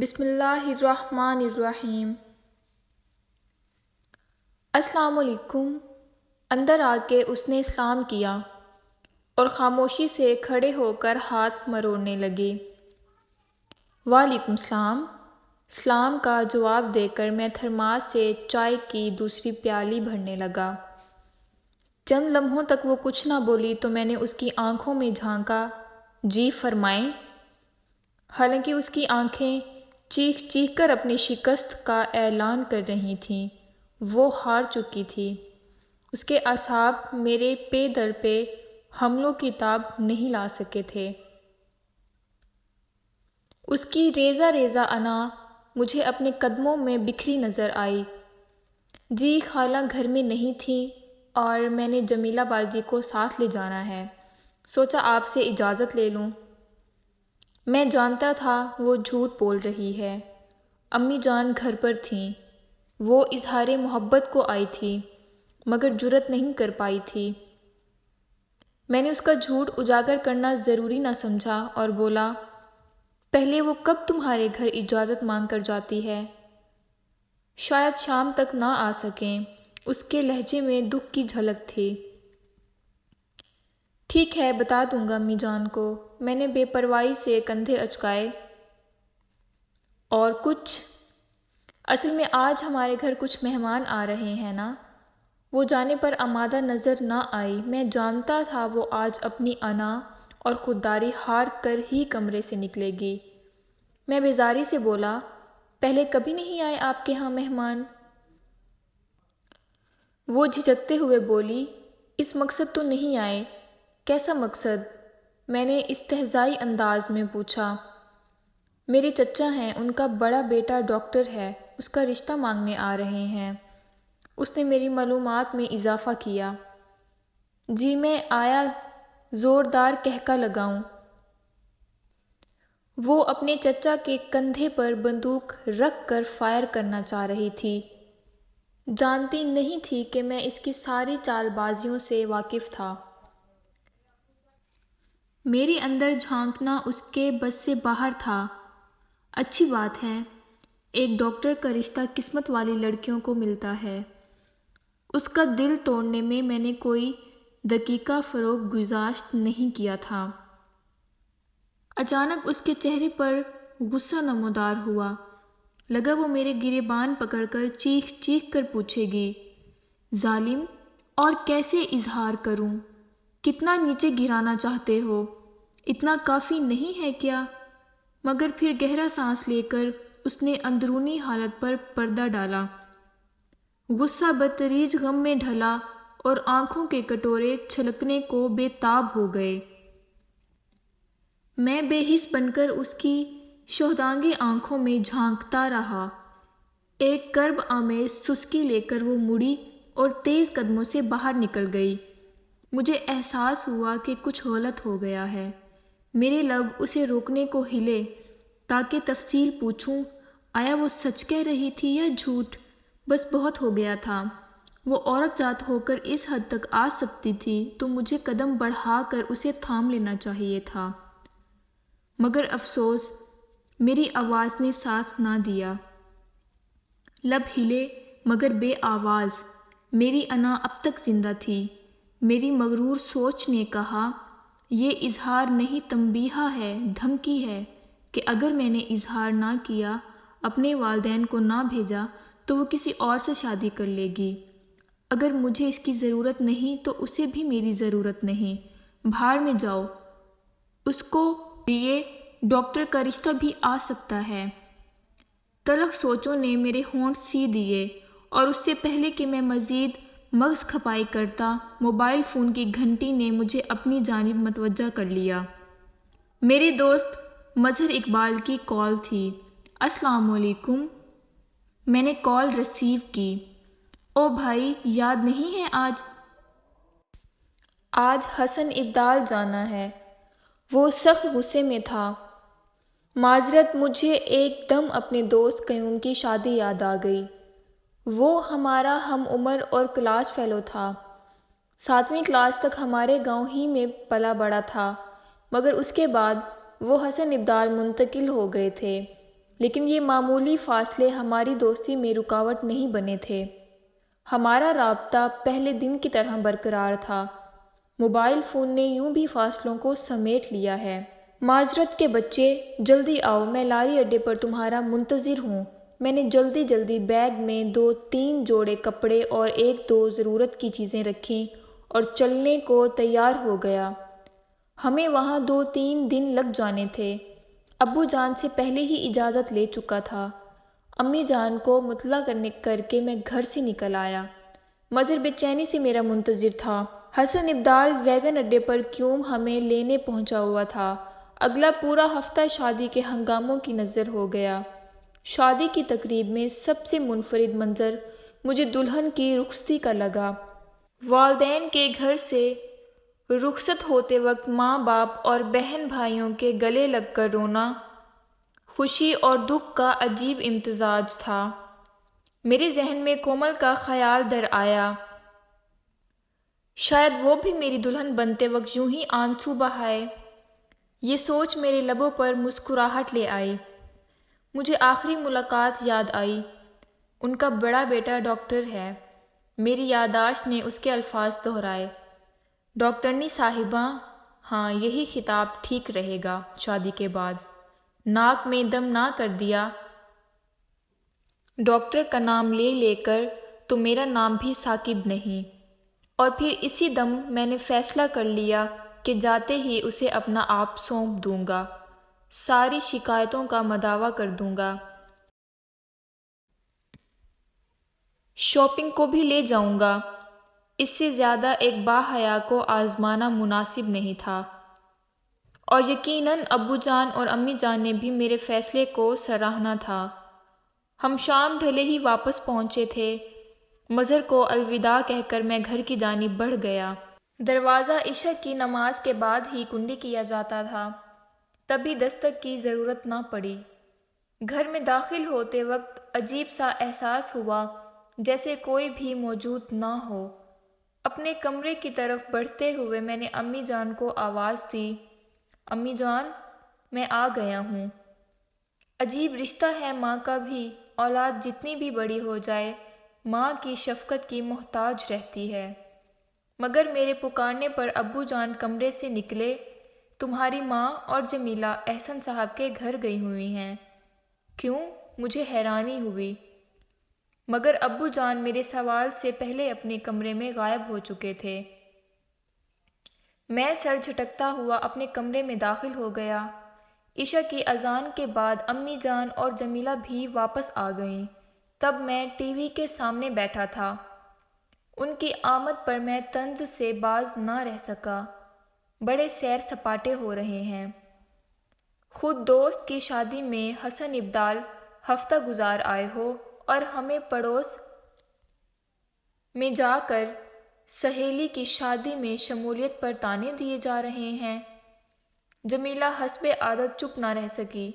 بسم اللہ الرحمن الرحیم۔ السلام علیکم۔ اندر آ کے اس نے سلام کیا اور خاموشی سے کھڑے ہو کر ہاتھ مروڑنے لگی۔ وعلیکم السلام۔ سلام کا جواب دے کر میں تھرماس سے چائے کی دوسری پیالی بھرنے لگا۔ چند لمحوں تک وہ کچھ نہ بولی تو میں نے اس کی آنکھوں میں جھانکا۔ جی فرمائیں۔ حالانکہ اس کی آنکھیں چیخ چیخ کر اپنی شکست کا اعلان کر رہی تھیں، وہ ہار چکی تھی۔ اس کے اعصاب میرے پے در پہ حملوں کی تاب نہیں لا سکے تھے۔ اس کی ریزہ ریزہ انا مجھے اپنے قدموں میں بکھری نظر آئی۔ جی خالہ گھر میں نہیں تھیں اور میں نے جمیلہ باجی کو ساتھ لے جانا ہے، سوچا آپ سے اجازت لے لوں۔ میں جانتا تھا وہ جھوٹ بول رہی ہے۔ امی جان گھر پر تھیں، وہ اظہار محبت کو آئی تھی مگر جرأت نہیں کر پائی تھی۔ میں نے اس کا جھوٹ اجاگر کرنا ضروری نہ سمجھا اور بولا، پہلے وہ کب تمہارے گھر اجازت مانگ کر جاتی ہے؟ شاید شام تک نہ آ سکیں۔ اس کے لہجے میں دکھ کی جھلک تھی۔ ٹھیک ہے، بتا دوں گا امی جان کو، میں نے بے پرواہی سے کندھے اچکائے۔ اور کچھ؟ اصل میں آج ہمارے گھر کچھ مہمان آ رہے ہیں نا۔ وہ جانے پر آمادہ نظر نہ آئی۔ میں جانتا تھا وہ آج اپنی انا اور خودداری ہار کر ہی کمرے سے نکلے گی۔ میں بیزاری سے بولا، پہلے کبھی نہیں آئے آپ کے ہاں مہمان؟ وہ جھجکتے ہوئے بولی، اس مقصد تو نہیں آئے۔ کیسا مقصد؟ میں نے استہزائی انداز میں پوچھا۔ میرے چچا ہیں، ان کا بڑا بیٹا ڈاکٹر ہے، اس کا رشتہ مانگنے آ رہے ہیں۔ اس نے میری معلومات میں اضافہ کیا۔ جی میں آیا زوردار کہکا لگاؤں۔ وہ اپنے چچا کے کندھے پر بندوق رکھ کر فائر کرنا چاہ رہی تھی۔ جانتی نہیں تھی کہ میں اس کی ساری چال بازیوں سے واقف تھا۔ میرے اندر جھانکنا اس کے بس سے باہر تھا۔ اچھی بات ہے، ایک ڈاکٹر کا رشتہ قسمت والی لڑکیوں کو ملتا ہے۔ اس کا دل توڑنے میں نے کوئی دقیقہ فروغ گزاشت نہیں کیا تھا۔ اچانک اس کے چہرے پر غصہ نمودار ہوا، لگا وہ میرے گریبان پکڑ کر چیخ چیخ کر پوچھے گی، ظالم، اور کیسے اظہار کروں؟ کتنا نیچے گرانا چاہتے ہو؟ اتنا کافی نہیں ہے کیا؟ مگر پھر گہرا سانس لے کر اس نے اندرونی حالت پر پردہ ڈالا۔ غصہ بتدریج غم میں ڈھلا اور آنکھوں کے کٹورے چھلکنے کو بے تاب ہو گئے۔ میں بے حس بن کر اس کی شہدانگی آنکھوں میں جھانکتا رہا۔ ایک کرب آمیز سسکی لے کر وہ مڑی اور تیز قدموں سے باہر نکل گئی۔ مجھے احساس ہوا کہ کچھ غلط ہو گیا ہے۔ میرے لب اسے روکنے کو ہلے تاکہ تفصیل پوچھوں، آیا وہ سچ کہہ رہی تھی یا جھوٹ؟ بس بہت ہو گیا تھا۔ وہ عورت ذات ہو کر اس حد تک آ سکتی تھی تو مجھے قدم بڑھا کر اسے تھام لینا چاہیے تھا، مگر افسوس میری آواز نے ساتھ نہ دیا۔ لب ہلے مگر بے آواز۔ میری انا اب تک زندہ تھی۔ میری مغرور سوچ نے کہا، یہ اظہار نہیں تنبیہہ ہے، دھمکی ہے کہ اگر میں نے اظہار نہ کیا، اپنے والدین کو نہ بھیجا تو وہ کسی اور سے شادی کر لے گی۔ اگر مجھے اس کی ضرورت نہیں تو اسے بھی میری ضرورت نہیں۔ بھاڑ میں جاؤ، اس کو لیے ڈاکٹر کا رشتہ بھی آ سکتا ہے۔ تلخ سوچوں نے میرے ہونٹ سی دیے اور اس سے پہلے کہ میں مزید مغز کھپائی کرتا، موبائل فون کی گھنٹی نے مجھے اپنی جانب متوجہ کر لیا۔ میرے دوست مظہر اقبال کی کال تھی۔ السلام علیکم۔ میں نے کال ریسیو کی۔ او بھائی، یاد نہیں ہے آج حسن ابدال جانا ہے۔ وہ سخت غصے میں تھا۔ معذرت، مجھے ایک دم اپنے دوست قیوم کی شادی یاد آ گئی۔ وہ ہمارا ہم عمر اور کلاس فیلو تھا۔ 7ویں کلاس تک ہمارے گاؤں ہی میں پلا بڑا تھا، مگر اس کے بعد وہ حسن ابدال منتقل ہو گئے تھے۔ لیکن یہ معمولی فاصلے ہماری دوستی میں رکاوٹ نہیں بنے تھے۔ ہمارا رابطہ پہلے دن کی طرح برقرار تھا۔ موبائل فون نے یوں بھی فاصلوں کو سمیٹ لیا ہے۔ معذرت کے بچے، جلدی آؤ، میں لاری اڈے پر تمہارا منتظر ہوں۔ میں نے جلدی بیگ میں 2-3 جوڑے کپڑے اور 1-2 ضرورت کی چیزیں رکھیں اور چلنے کو تیار ہو گیا۔ ہمیں وہاں 2-3 دن لگ جانے تھے۔ ابو جان سے پہلے ہی اجازت لے چکا تھا۔ امی جان کو مطلع کر کے میں گھر سے نکل آیا۔ مظہر بے چینی سے میرا منتظر تھا۔ حسن ابدال ویگن اڈے پر کیوں ہمیں لینے پہنچا ہوا تھا۔ اگلا پورا ہفتہ شادی کے ہنگاموں کی نظر ہو گیا۔ شادی کی تقریب میں سب سے منفرد منظر مجھے دلہن کی رخصتی کا لگا۔ والدین کے گھر سے رخصت ہوتے وقت ماں باپ اور بہن بھائیوں کے گلے لگ کر رونا خوشی اور دکھ کا عجیب امتزاج تھا۔ میرے ذہن میں کومل کا خیال در آیا۔ شاید وہ بھی میری دلہن بنتے وقت یوں ہی آنسو بہائے۔ یہ سوچ میرے لبوں پر مسکراہٹ لے آئی۔ مجھے آخری ملاقات یاد آئی۔ ان کا بڑا بیٹا ڈاکٹر ہے۔ میری یادداشت نے اس کے الفاظ دہرائے۔ ڈاکٹرنی صاحبہ، ہاں یہی خطاب ٹھیک رہے گا۔ شادی کے بعد ناک میں دم نہ کر دیا ڈاکٹر کا نام لے کر تو میرا نام بھی ثاقب نہیں۔ اور پھر اسی دم میں نے فیصلہ کر لیا کہ جاتے ہی اسے اپنا آپ سونپ دوں گا، ساری شکایتوں کا مداوع کر دوں گا، شاپنگ کو بھی لے جاؤں گا۔ اس سے زیادہ ایک باحیا کو آزمانا مناسب نہیں تھا۔ اور یقیناً ابو جان اور امی جان نے بھی میرے فیصلے کو سراہنا تھا۔ ہم شام ڈھلے ہی واپس پہنچے تھے۔ مظہر کو الوداع کہہ کر میں گھر کی جانب بڑھ گیا۔ دروازہ عشاء کی نماز کے بعد ہی کنڈی کیا جاتا تھا، تبھی دستک کی ضرورت نہ پڑی۔ گھر میں داخل ہوتے وقت عجیب سا احساس ہوا جیسے کوئی بھی موجود نہ ہو۔ اپنے کمرے کی طرف بڑھتے ہوئے میں نے امی جان کو آواز دی، امی جان، میں آ گیا ہوں۔ عجیب رشتہ ہے ماں کا بھی، اولاد جتنی بھی بڑی ہو جائے ماں کی شفقت کی محتاج رہتی ہے۔ مگر میرے پکارنے پر ابو جان کمرے سے نکلے، تمہاری ماں اور جمیلہ احسن صاحب کے گھر گئی ہوئی ہیں۔ کیوں؟ مجھے حیرانی ہوئی، مگر ابو جان میرے سوال سے پہلے اپنے کمرے میں غائب ہو چکے تھے۔ میں سر جھٹکتا ہوا اپنے کمرے میں داخل ہو گیا۔ عشاء کی اذان کے بعد امی جان اور جمیلہ بھی واپس آ گئیں۔ تب میں ٹی وی کے سامنے بیٹھا تھا۔ ان کی آمد پر میں طنز سے باز نہ رہ سکا۔ بڑے سیر سپاٹے ہو رہے ہیں۔ خود دوست کی شادی میں حسن ابدال ہفتہ گزار آئے ہو اور ہمیں پڑوس میں جا کر سہیلی کی شادی میں شمولیت پر طعنے دیے جا رہے ہیں۔ جمیلہ حسب عادت چپ نہ رہ سکی،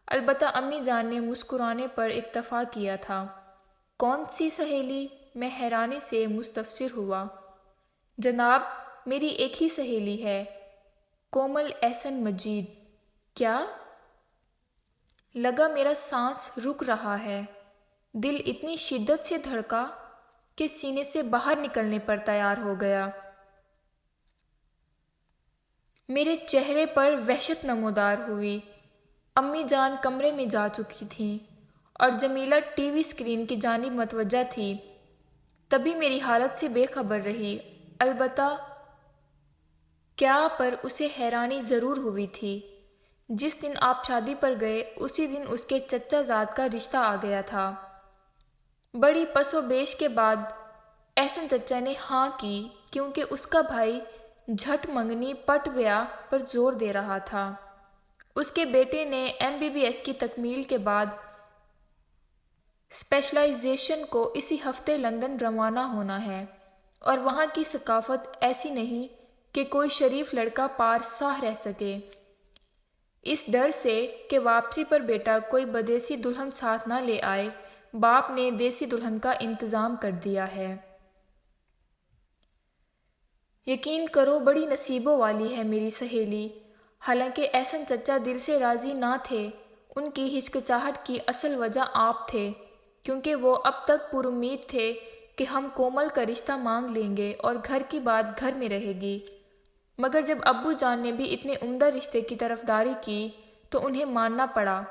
البتہ امی جان نے مسکرانے پر اکتفا کیا تھا۔ کون سی سہیلی؟ میں حیرانی سے مستفسر ہوا۔ جناب، میری ایک ہی سہیلی ہے، کومل احسن مجید۔ کیا؟ لگا میرا سانس رک رہا ہے۔ دل اتنی شدت سے دھڑکا کہ سینے سے باہر نکلنے پر تیار ہو گیا۔ میرے چہرے پر وحشت نمودار ہوئی۔ امی جان کمرے میں جا چکی تھیں اور جمیلہ ٹی وی اسکرین کی جانب متوجہ تھی۔ تبھی میری حالت سے بے خبر رہی، البتہ کیا پر اسے حیرانی ضرور ہوئی تھی۔ جس دن آپ شادی پر گئے اسی دن اس کے چچا زاد کا رشتہ آ گیا تھا۔ بڑی پس و بیش کے بعد احسن چچا نے ہاں کی، کیونکہ اس کا بھائی جھٹ منگنی پٹ بیاہ پر زور دے رہا تھا۔ اس کے بیٹے نے MBBS کی تکمیل کے بعد اسپیشلائزیشن کو اسی ہفتے لندن روانہ ہونا ہے، اور وہاں کی ثقافت ایسی نہیں کہ کوئی شریف لڑکا پارساہ رہ سکے۔ اس ڈر سے کہ واپسی پر بیٹا کوئی بدیسی دلہن ساتھ نہ لے آئے، باپ نے دیسی دلہن کا انتظام کر دیا ہے۔ یقین کرو بڑی نصیبوں والی ہے میری سہیلی۔ حالانکہ احسن چچا دل سے راضی نہ تھے، ان کی ہچکچاہٹ کی اصل وجہ آپ تھے، کیونکہ وہ اب تک پر امید تھے کہ ہم کومل کا رشتہ مانگ لیں گے اور گھر کی بات گھر میں رہے گی۔ مگر جب ابو جان نے بھی اتنے عمدہ رشتے کی طرفداری کی تو انہیں ماننا پڑا۔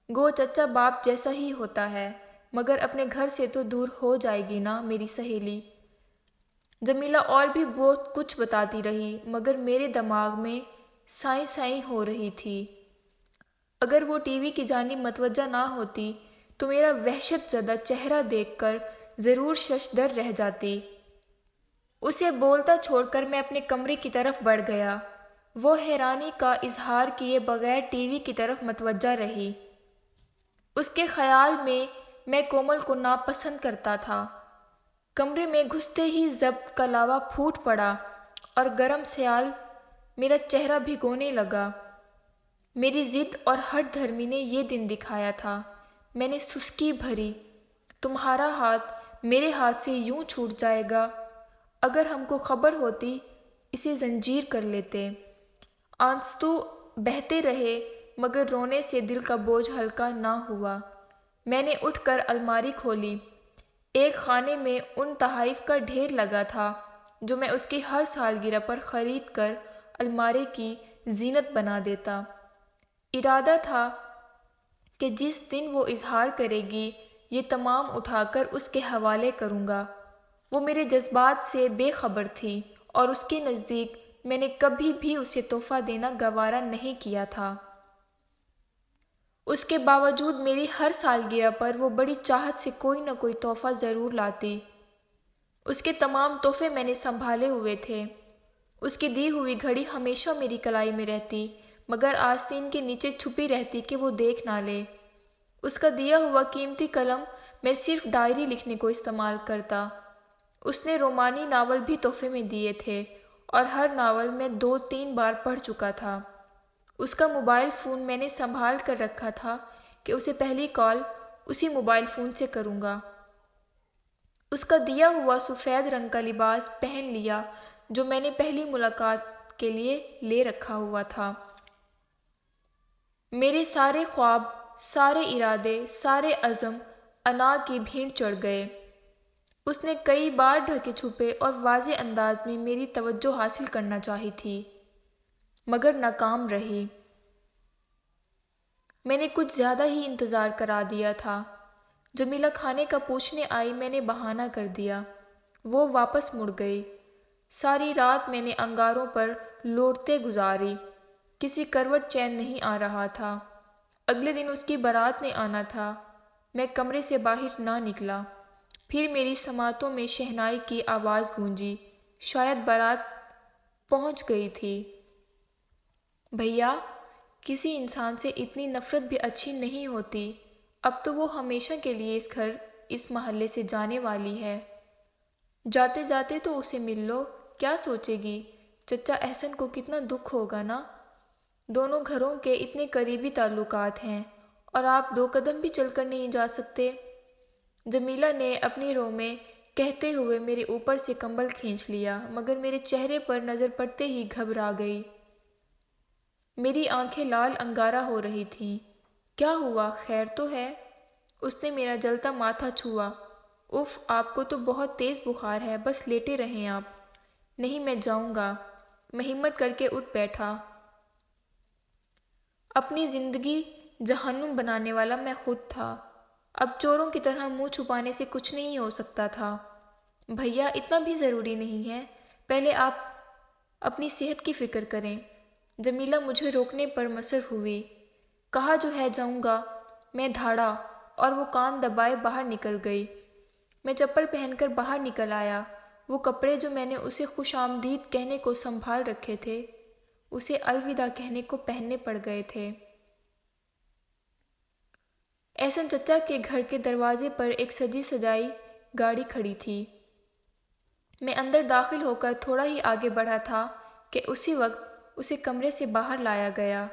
گو چچا باپ جیسا ہی ہوتا ہے، مگر اپنے گھر سے تو دور ہو جائے گی نا میری سہیلی۔ جمیلہ اور بھی بہت کچھ بتاتی رہی، مگر میرے دماغ میں سائیں سائیں ہو رہی تھی۔ اگر وہ ٹی وی کی جانب متوجہ نہ ہوتی تو میرا وحشت زدہ چہرہ دیکھ کر ضرور ششدر رہ جاتی۔ اسے بولتا چھوڑ کر میں اپنے کمرے کی طرف بڑھ گیا۔ وہ حیرانی کا اظہار کیے بغیر ٹی وی کی طرف متوجہ رہی۔ اس کے خیال میں کومل کو ناپسند کرتا تھا۔ کمرے میں گھستے ہی ضبط کا لاوا پھوٹ پڑا اور گرم سیال میرا چہرہ بھگونے لگا۔ میری ضد اور ہٹ دھرمی نے یہ دن دکھایا تھا۔ میں نے سسکی بھری، تمہارا ہاتھ میرے ہاتھ سے یوں چھوٹ جائے گا، اگر ہم کو خبر ہوتی اسے زنجیر کر لیتے۔ آنسو بہتے رہے مگر رونے سے دل کا بوجھ ہلکا نہ ہوا۔ میں نے اٹھ کر الماری کھولی۔ ایک خانے میں ان تحائف کا ڈھیر لگا تھا جو میں اس کی ہر سالگرہ پر خرید کر الماری کی زینت بنا دیتا۔ ارادہ تھا کہ جس دن وہ اظہار کرے گی یہ تمام اٹھا کر اس کے حوالے کروں گا۔ وہ میرے جذبات سے بے خبر تھی اور اس کے نزدیک میں نے کبھی بھی اسے تحفہ دینا گوارا نہیں کیا تھا۔ اس کے باوجود میری ہر سالگرہ پر وہ بڑی چاہت سے کوئی نہ کوئی تحفہ ضرور لاتی۔ اس کے تمام تحفے میں نے سنبھالے ہوئے تھے۔ اس کی دی ہوئی گھڑی ہمیشہ میری کلائی میں رہتی، مگر آستین کے نیچے چھپی رہتی کہ وہ دیکھ نہ لے۔ اس کا دیا ہوا قیمتی قلم میں صرف ڈائری لکھنے کو استعمال کرتا۔ اس نے رومانی ناول بھی تحفے میں دیے تھے اور ہر ناول میں 2-3 بار پڑھ چکا تھا۔ اس کا موبائل فون میں نے سنبھال کر رکھا تھا کہ اسے پہلی کال اسی موبائل فون سے کروں گا۔ اس کا دیا ہوا سفید رنگ کا لباس پہن لیا جو میں نے پہلی ملاقات کے لیے لے رکھا ہوا تھا۔ میرے سارے خواب، سارے ارادے، سارے عزم انا کی بھینٹ چڑھ گئے۔ اس نے کئی بار ڈھکے چھپے اور واضح انداز میں میری توجہ حاصل کرنا چاہی تھی، مگر ناکام رہی۔ میں نے کچھ زیادہ ہی انتظار کرا دیا تھا۔ جمیلہ کھانے کا پوچھنے آئی، میں نے بہانہ کر دیا۔ وہ واپس مڑ گئی۔ ساری رات میں نے انگاروں پر لوٹتے گزاری۔ کسی کروٹ چین نہیں آ رہا تھا۔ اگلے دن اس کی بارات نے آنا تھا۔ میں کمرے سے باہر نہ نکلا۔ پھر میری سماعتوں میں شہنائی کی آواز گونجی۔ شاید بارات پہنچ گئی تھی۔ بھیا، کسی انسان سے اتنی نفرت بھی اچھی نہیں ہوتی۔ اب تو وہ ہمیشہ کے لیے اس گھر، اس محلے سے جانے والی ہے۔ جاتے جاتے تو اسے مل لو، کیا سوچے گی؟ چچا احسن کو کتنا دکھ ہوگا نا۔ دونوں گھروں کے اتنے قریبی تعلقات ہیں اور آپ 2 قدم بھی چل کر نہیں جا سکتے۔ جمیلہ نے اپنی رو میں کہتے ہوئے میرے اوپر سے کمبل کھینچ لیا، مگر میرے چہرے پر نظر پڑتے ہی گھبرا گئی۔ میری آنکھیں لال انگارہ ہو رہی تھیں۔ کیا ہوا، خیر تو ہے؟ اس نے میرا جلتا ماتھا چھوا۔ اف، آپ کو تو بہت تیز بخار ہے، بس لیٹے رہیں آپ۔ نہیں، میں جاؤں گا۔ میں ہمت کر کے اٹھ بیٹھا۔ اپنی زندگی جہنم بنانے والا میں خود تھا۔ اب چوروں کی طرح منہ چھپانے سے کچھ نہیں ہو سکتا تھا۔ بھیا، اتنا بھی ضروری نہیں ہے، پہلے آپ اپنی صحت کی فکر کریں۔ جمیلہ مجھے روکنے پر مصر ہوئی۔ کہا جو ہے جاؤں گا، میں دھاڑا اور وہ کان دبائے باہر نکل گئی۔ میں چپل پہن کر باہر نکل آیا۔ وہ کپڑے جو میں نے اسے خوش آمدید کہنے کو سنبھال رکھے تھے، اسے الوداع کہنے کو پہننے پڑ گئے تھے۔ احسن چچا کے گھر کے دروازے پر ایک سجی سجائی گاڑی کھڑی تھی۔ میں اندر داخل ہو کر تھوڑا ہی آگے بڑھا تھا کہ اسی وقت اسے کمرے سے باہر لایا گیا۔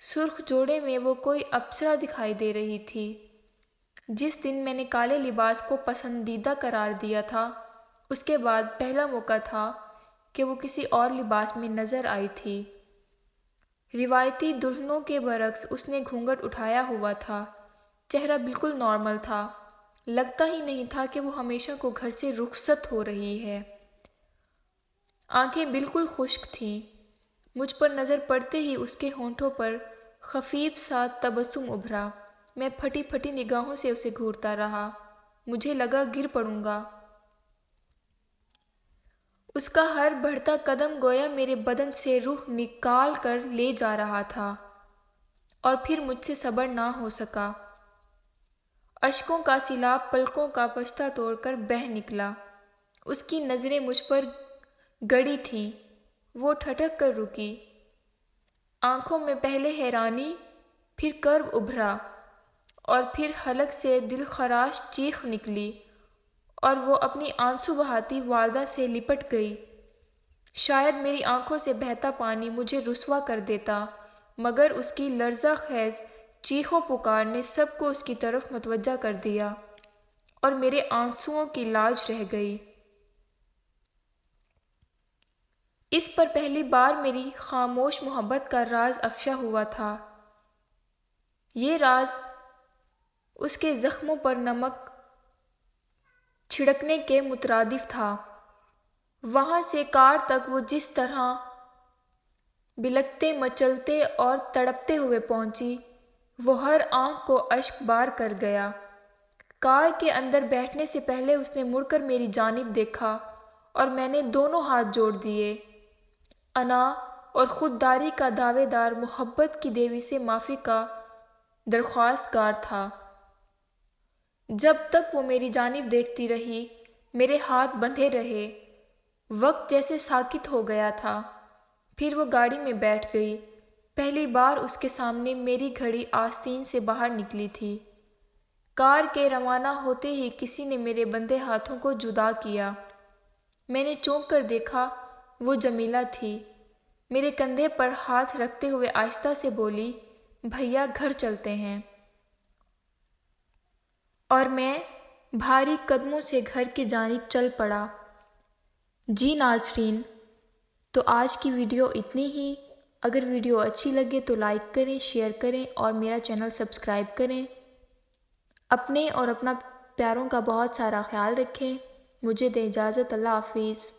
سرخ جوڑے میں وہ کوئی اپسرا دکھائی دے رہی تھی۔ جس دن میں نے کالے لباس کو پسندیدہ قرار دیا تھا، اس کے بعد پہلا موقع تھا کہ وہ کسی اور لباس میں نظر آئی تھی۔ روایتی دلہنوں کے برعکس اس نے گھونگھٹ اٹھایا ہوا تھا۔ چہرہ بالکل نارمل تھا، لگتا ہی نہیں تھا کہ وہ ہمیشہ کو گھر سے رخصت ہو رہی ہے۔ آنکھیں بالکل خشک تھیں۔ مجھ پر نظر پڑتے ہی اس کے ہونٹوں پر خفیف سا تبسم ابھرا۔ میں پھٹی پھٹی نگاہوں سے اسے گھورتا رہا۔ مجھے لگا گر پڑوں گا۔ اس کا ہر بڑھتا قدم گویا میرے بدن سے روح نکال کر لے جا رہا تھا، اور پھر مجھ سے صبر نہ ہو سکا۔ اشکوں کا سیلاب پلکوں کا پشتہ توڑ کر بہہ نکلا۔ اس کی نظریں مجھ پر گڑی تھیں۔ وہ ٹھٹک کر رکی۔ آنکھوں میں پہلے حیرانی، پھر کرب ابھرا، اور پھر حلق سے دل خراش چیخ نکلی، اور وہ اپنی آنسو بہاتی والدہ سے لپٹ گئی۔ شاید میری آنکھوں سے بہتا پانی مجھے رسوا کر دیتا، مگر اس کی لرزہ خیز چیخ و پکار نے سب کو اس کی طرف متوجہ کر دیا، اور میرے آنسوؤں کی لاج رہ گئی۔ اس پر پہلی بار میری خاموش محبت کا راز افشا ہوا تھا۔ یہ راز اس کے زخموں پر نمک چھڑکنے کے مترادف تھا۔ وہاں سے کار تک وہ جس طرح بلکتے، مچلتے اور تڑپتے ہوئے پہنچی، وہ ہر آنکھ کو اشک بار کر گیا۔ کار کے اندر بیٹھنے سے پہلے اس نے مڑ کر میری جانب دیکھا، اور میں نے دونوں ہاتھ جوڑ دیے۔ انا اور خودداری کا دعوے دار محبت کی دیوی سے معافی کا درخواست گار تھا۔ جب تک وہ میری جانب دیکھتی رہی، میرے ہاتھ بندھے رہے۔ وقت جیسے ساکت ہو گیا تھا۔ پھر وہ گاڑی میں بیٹھ گئی۔ پہلی بار اس کے سامنے میری گھڑی آستین سے باہر نکلی تھی۔ کار کے روانہ ہوتے ہی کسی نے میرے بندھے ہاتھوں کو جدا کیا۔ میں نے چونک کر دیکھا، وہ جمیلہ تھی۔ میرے کندھے پر ہاتھ رکھتے ہوئے آہستہ سے بولی، بھیا گھر چلتے ہیں۔ اور میں بھاری قدموں سے گھر کی جانب چل پڑا۔ جی ناظرین، تو آج کی ویڈیو اتنی ہی۔ اگر ویڈیو اچھی لگے تو لائک کریں، شیئر کریں اور میرا چینل سبسکرائب کریں۔ اپنے اور اپنا پیاروں کا بہت سارا خیال رکھیں۔ مجھے دیں اجازت۔ اللہ حافظ۔